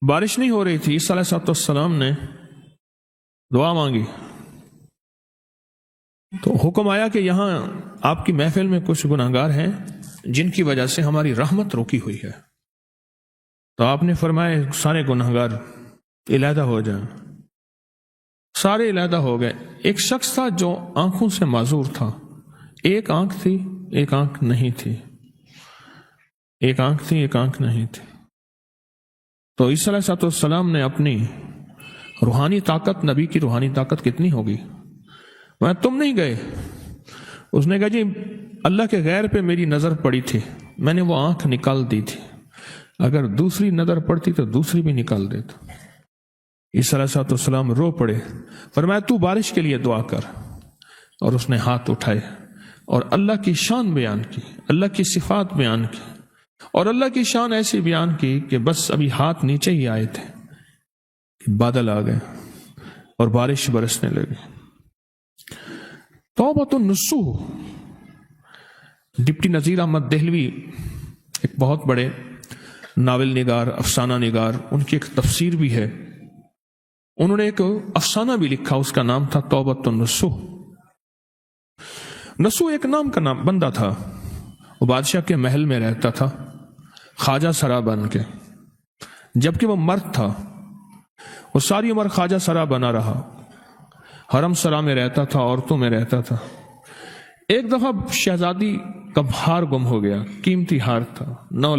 بارش نہیں ہو رہی تھی، عیسیٰ علیہ السلام نے دعا مانگی تو حکم آیا کہ یہاں آپ کی محفل میں کچھ گناہگار ہیں جن کی وجہ سے ہماری رحمت روکی ہوئی ہے. تو آپ نے فرمایا سارے گناہگار علیحدہ ہو جائیں. سارے علیحدہ ہو گئے. ایک شخص تھا جو آنکھوں سے معذور تھا، ایک آنکھ تھی ایک آنکھ نہیں تھی، ایک آنکھ تھی ایک آنکھ نہیں تھی. تو عیسیٰ علیہ السلام نے اپنی روحانی طاقت، نبی کی روحانی طاقت کتنی ہوگی، میں تم نہیں گئے. اس نے کہا جی اللہ کے غیر پہ میری نظر پڑی تھی، میں نے وہ آنکھ نکال دی تھی، اگر دوسری نظر پڑتی تو دوسری بھی نکال دیتا. عیسیٰ علیہ السلام رو پڑے، فرمایا تو بارش کے لیے دعا کر. اور اس نے ہاتھ اٹھائے اور اللہ کی شان بیان کی، اللہ کی صفات بیان کی، اور اللہ کی شان ایسی بیان کی کہ بس ابھی ہاتھ نیچے ہی آئے تھے بادل آ گئے اور بارش برسنے لگی. توبۃ النصوح. ڈپٹی نذیر احمد دہلوی ایک بہت بڑے ناول نگار، افسانہ نگار، ان کی ایک تفسیر بھی ہے. انہوں نے ایک افسانہ بھی لکھا، اس کا نام تھا توبۃ النصوح. نصوح ایک نام کا نام بندہ تھا، وہ بادشاہ کے محل میں رہتا تھا خواجہ سرا بن کے. جبکہ وہ مرد تھا، وہ ساری عمر خواجہ سرا بنا رہا، حرم سرا میں رہتا تھا، عورتوں میں رہتا تھا. ایک دفعہ شہزادی کا ہار گم ہو گیا، قیمتی ہار تھا، 9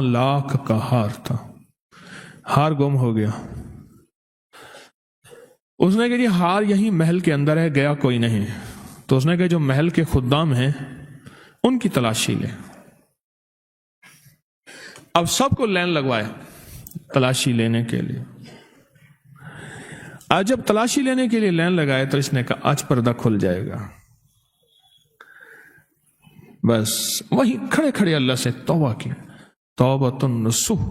لاکھ کا ہار تھا. ہار گم ہو گیا. اس نے کہا جی ہار یہی محل کے اندر ہے، گیا کوئی نہیں. تو اس نے کہا جو محل کے خدام ہیں ان کی تلاشی لے. اب سب کو لائن لگوائے تلاشی لینے کے لیے. آج جب تلاشی لینے کے لیے لائن لگائے تو اس نے کہا آج پردہ کھل جائے گا. بس وہیں کھڑے کھڑے اللہ سے توبہ کی، توبۃ النصوح.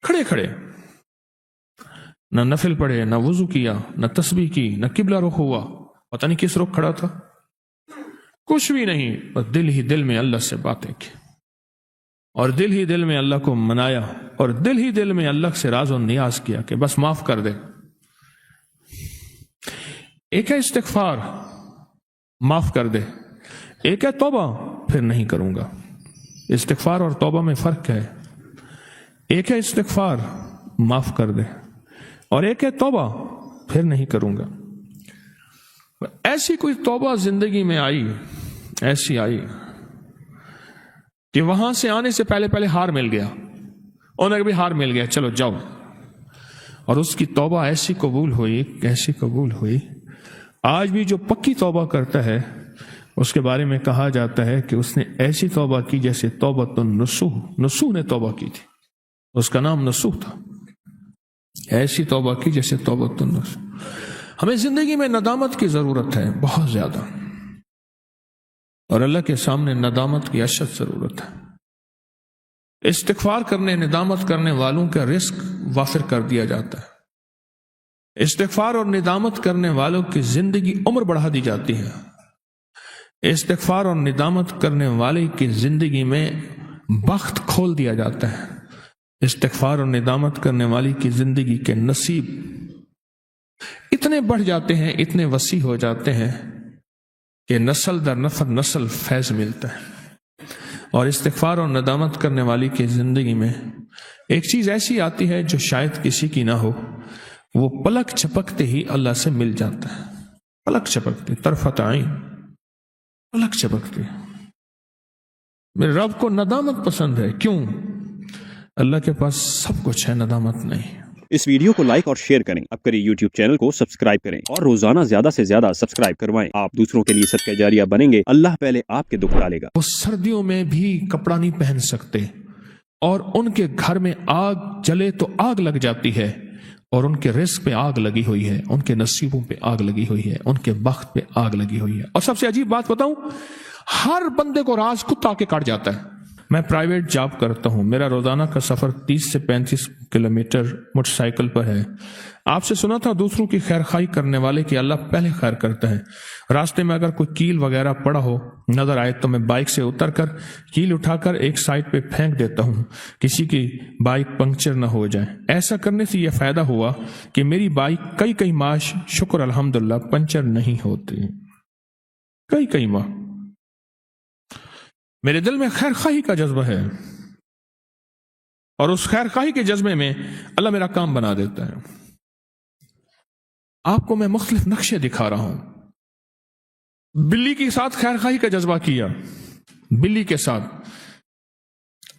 کھڑے کھڑے، نہ نفل پڑھے، نہ وضو کیا، نہ تسبیح کی، نہ قبلہ رخ ہوا، پتہ نہیں کس رخ کھڑا تھا، کچھ بھی نہیں، بس دل ہی دل میں اللہ سے باتیں کی، اور دل ہی دل میں اللہ کو منایا، اور دل ہی دل میں اللہ سے راز و نیاز کیا کہ بس معاف کر دے. ایک ہے استغفار، معاف کر دے. ایک ہے توبہ، پھر نہیں کروں گا. استغفار اور توبہ میں فرق ہے. ایک ہے استغفار، معاف کر دے، اور ایک ہے توبہ، پھر نہیں کروں گا. ایسی کوئی توبہ زندگی میں آئی، ایسی آئی کہ وہاں سے آنے سے پہلے ہار مل گیا. انہوں نے بھی ہار مل گیا، چلو جاؤ. اور اس کی توبہ ایسی قبول ہوئی، ایسی قبول ہوئی. آج بھی جو پکی توبہ کرتا ہے اس کے بارے میں کہا جاتا ہے کہ اس نے ایسی توبہ کی جیسے توبۃ النصوح. نصوح نے توبہ کی تھی، اس کا نام نصوح تھا. ایسی توبہ کی جیسے توبۃ النصوح. ہمیں زندگی میں ندامت کی ضرورت ہے بہت زیادہ، اور اللہ کے سامنے ندامت کی اشد ضرورت ہے. استغفار کرنے، ندامت کرنے والوں کا رزق وافر کر دیا جاتا ہے. استغفار اور ندامت کرنے والوں کی زندگی عمر بڑھا دی جاتی ہے. استغفار اور ندامت کرنے والے کی زندگی میں بخت کھول دیا جاتا ہے. استغفار اور ندامت کرنے والی کی زندگی کے نصیب اتنے بڑھ جاتے ہیں، اتنے وسیع ہو جاتے ہیں کہ نسل در نسل فیض ملتا ہے. اور استغفار اور ندامت کرنے والی کی زندگی میں ایک چیز ایسی آتی ہے جو شاید کسی کی نہ ہو، وہ پلک چھپکتے ہی اللہ سے مل جاتا ہے. پلک چھپکتے، طرفت عین، پلک چھپکتے. میرے رب کو ندامت پسند ہے. کیوں؟ اللہ کے پاس سب کچھ ہے، ندامت نہیں. اس ویڈیو کو لائک اور شیئر کریں. اب کریں یوٹیوب چینل کو سبسکرائب کریں اور روزانہ زیادہ سے زیادہ سبسکرائب کروائیں. آپ دوسروں کے لیے صدقہ جاریہ بنیں گے، اللہ پہلے آپ کے دکھ ڈالے گا. وہ سردیوں میں بھی کپڑا نہیں پہن سکتے، اور ان کے گھر میں آگ جلے تو آگ لگ جاتی ہے، اور ان کے رزق پہ آگ لگی ہوئی ہے، ان کے نصیبوں پہ آگ لگی ہوئی ہے، ان کے بخت پہ آگ لگی ہوئی ہے. اور سب سے عجیب بات بتاؤں، ہر بندے کو راز کتا کے کاٹ جاتا ہے. میں پرائیویٹ جاب کرتا ہوں، میرا روزانہ کا سفر 30 سے 35 کلومیٹر موٹر سائیکل پر ہے۔ آپ سے سنا تھا دوسروں کی خیر خواہی کرنے والے کی اللہ پہلے خیر کرتا ہے۔ راستے میں اگر کوئی کیل وغیرہ پڑا ہو نظر آئے تو میں بائک سے اتر کر کیل اٹھا کر ایک سائڈ پہ پھینک دیتا ہوں، کسی کی بائک پنکچر نہ ہو جائے۔ ایسا کرنے سے یہ فائدہ ہوا کہ میری بائک کئی ماہ شکر الحمدللہ پنچر نہیں ہوتی، کئی ماہ۔ میرے دل میں خیر خواہی کا جذبہ ہے اور اس خیر خواہی کے جذبے میں اللہ میرا کام بنا دیتا ہے۔ آپ کو میں مختلف نقشے دکھا رہا ہوں۔ بلی کے ساتھ خیر خواہی کا جذبہ کیا، بلی کے ساتھ،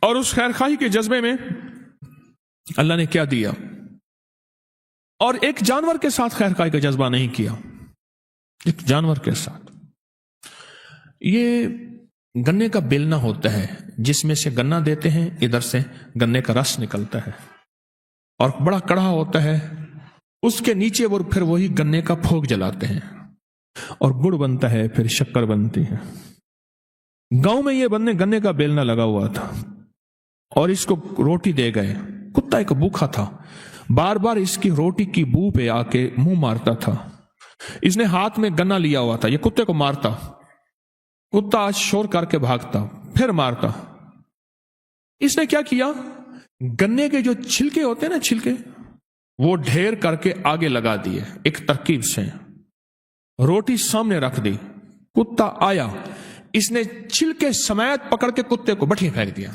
اور اس خیر خواہی کے جذبے میں اللہ نے کیا دیا۔ اور ایک جانور کے ساتھ خیر خواہی کا جذبہ نہیں کیا، ایک جانور کے ساتھ۔ یہ گنے کا بیلنا ہوتا ہے جس میں سے گنا دیتے ہیں، ادھر سے گنے کا رس نکلتا ہے اور بڑا کڑھا ہوتا ہے، اس کے نیچے وہ پھر وہی گنے کا پھوک جلاتے ہیں اور گڑ بنتا ہے، پھر شکر بنتی ہے۔ گاؤں میں یہ گنے کا بیلنا لگا ہوا تھا اور اس کو روٹی دے گئے۔ کتا ایک بھوکا تھا، بار بار اس کی روٹی کی بو پہ آ کے منہ مارتا تھا۔ اس نے ہاتھ میں گنا لیا ہوا تھا، یہ کتے کو مارتا، کتا آج شور کر کے بھاگتا، پھر مارتا۔ اس نے کیا کیا، گنے کے جو چھلکے ہوتے ہیں نا، چھلکے، وہ ڈھیر کر کے آگے لگا دیے ایک ترکیب سے، روٹی سامنے رکھ دی۔ کتا آیا، اس نے چھلکے سمیت پکڑ کے کتے کو بٹھی پھینک دیا،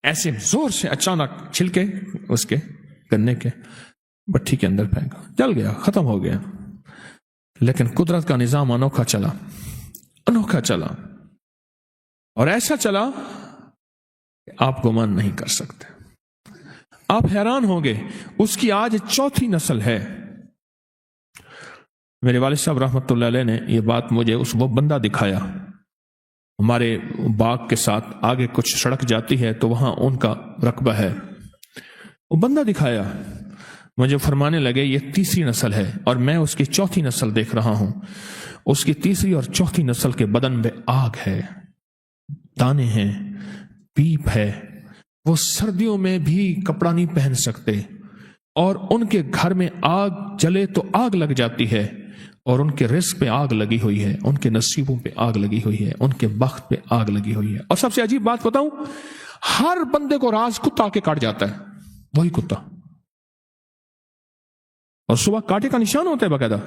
ایسے زور سے اچانک چھلکے اس کے گنے کے بٹھی کے اندر پھینکا، جل گیا، ختم ہو گیا۔ لیکن قدرت کا نظام انوکھا چلا اور ایسا چلا کہ آپ گمان نہیں کر سکتے۔ آپ حیران ہوں گے، اس کی آج 4تھی نسل ہے۔ میرے والد صاحب رحمۃ اللہ علیہ نے یہ بات مجھے وہ بندہ دکھایا، ہمارے باغ کے ساتھ آگے کچھ سڑک جاتی ہے تو وہاں ان کا رقبہ ہے، وہ بندہ دکھایا مجھے، فرمانے لگے یہ 3ری نسل ہے اور میں اس کی 4تھی نسل دیکھ رہا ہوں۔ اس کی 3ری اور 4تھی نسل کے بدن میں آگ ہے، دانے ہیں، پیپ ہے، وہ سردیوں میں بھی کپڑا نہیں پہن سکتے، اور ان کے گھر میں آگ جلے تو آگ لگ جاتی ہے، اور ان کے رزق پہ آگ لگی ہوئی ہے، ان کے نصیبوں پہ آگ لگی ہوئی ہے، ان کے بخت پہ آگ لگی ہوئی ہے۔ اور سب سے عجیب بات بتاؤں، ہر بندے کو راز کتا آ کے کاٹ جاتا ہے، وہی کتا، اور صبح کاٹے کا نشان ہوتا ہے، باقاعدہ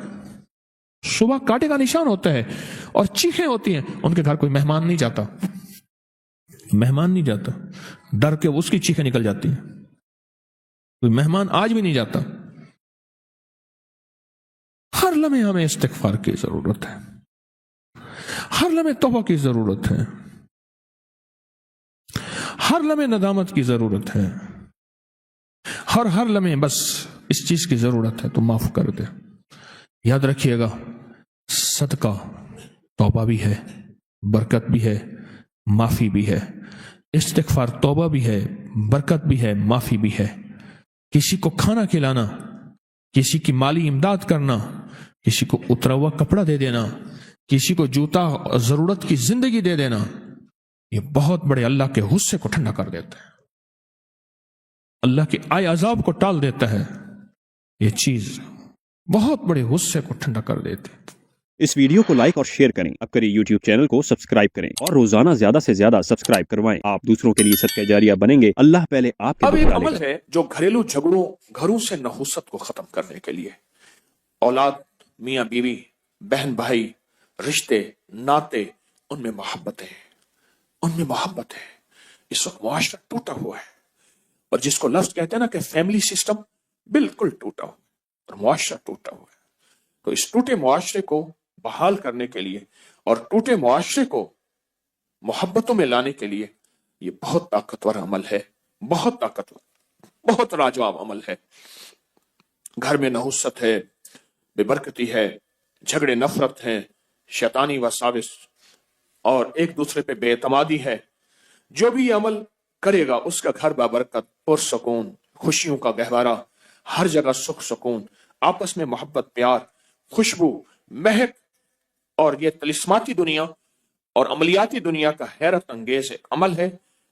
صبح کاٹے کا نشان ہوتا ہے، اور چیخیں ہوتی ہیں۔ ان کے گھر کوئی مہمان نہیں جاتا، ڈر کے اس کی چیخیں نکل جاتی ہیں، کوئی مہمان آج بھی نہیں جاتا۔ ہر لمحے ہمیں استغفار کی ضرورت ہے، ہر لمحے توبہ کی ضرورت ہے، ہر لمحے ندامت کی ضرورت ہے، ہر لمحے بس اس چیز کی ضرورت ہے تو معاف کر دے۔ یاد رکھیے گا، صدقہ توبہ بھی ہے، برکت بھی ہے، معافی بھی ہے۔ استغفار توبہ بھی ہے، برکت بھی ہے، معافی بھی ہے۔ کسی کو کھانا کھلانا، کسی کی مالی امداد کرنا، کسی کو اترا ہوا کپڑا دے دینا، کسی کو جوتا ضرورت کی زندگی دے دینا، یہ بہت بڑے اللہ کے غصے کو ٹھنڈا کر دیتا ہے، اللہ کے آئے عذاب کو ٹال دیتا ہے۔ یہ چیز بہت بڑے غصے کو ٹھنڈا کر دیتی ہے۔ اس ویڈیو کو لائک اور شیئر کریں، اب کریے یوٹیوب چینل کو سبسکرائب کریں اور روزانہ زیادہ سے زیادہ سبسکرائب کروائیں۔ آپ دوسروں کے لیے صدقہ جاریہ بنیں گے، اللہ پہلے آپ کے اب ایک دکھ ڈالے گا۔ عمل ہے جو گھریلو جھگڑوں، گھروں سے نحوست کو ختم کرنے کے لیے، اولاد، میاں بیوی، بہن بھائی، رشتے ناتے، ان میں محبت ہے۔ اس وقت معاشرہ ٹوٹا ہوا ہے، اور جس کو لفظ کہتے ہیں نا کہ فیملی سسٹم بالکل ٹوٹا ہوا ہے اور معاشرہ ٹوٹا ہوا ہے۔ تو اس ٹوٹے معاشرے کو بحال کرنے کے لیے اور ٹوٹے معاشرے کو محبتوں میں لانے کے لیے یہ بہت طاقتور عمل ہے، بہت طاقتور، بہت لاجواب عمل ہے۔ گھر میں نحوست ہے، بے برکتی ہے، جھگڑے نفرت ہیں، شیطانی وساوس اور ایک دوسرے پہ بے اعتمادی ہے، جو بھی یہ عمل کرے گا اس کا گھر بابرکت، پرسکون، خوشیوں کا گہوارہ، ہر جگہ سکھ سکون، آپس میں محبت، پیار، خوشبو، مہک، اور یہ طلسماتی دنیا اور عملیاتی دنیا کا حیرت انگیز ایک عمل ہے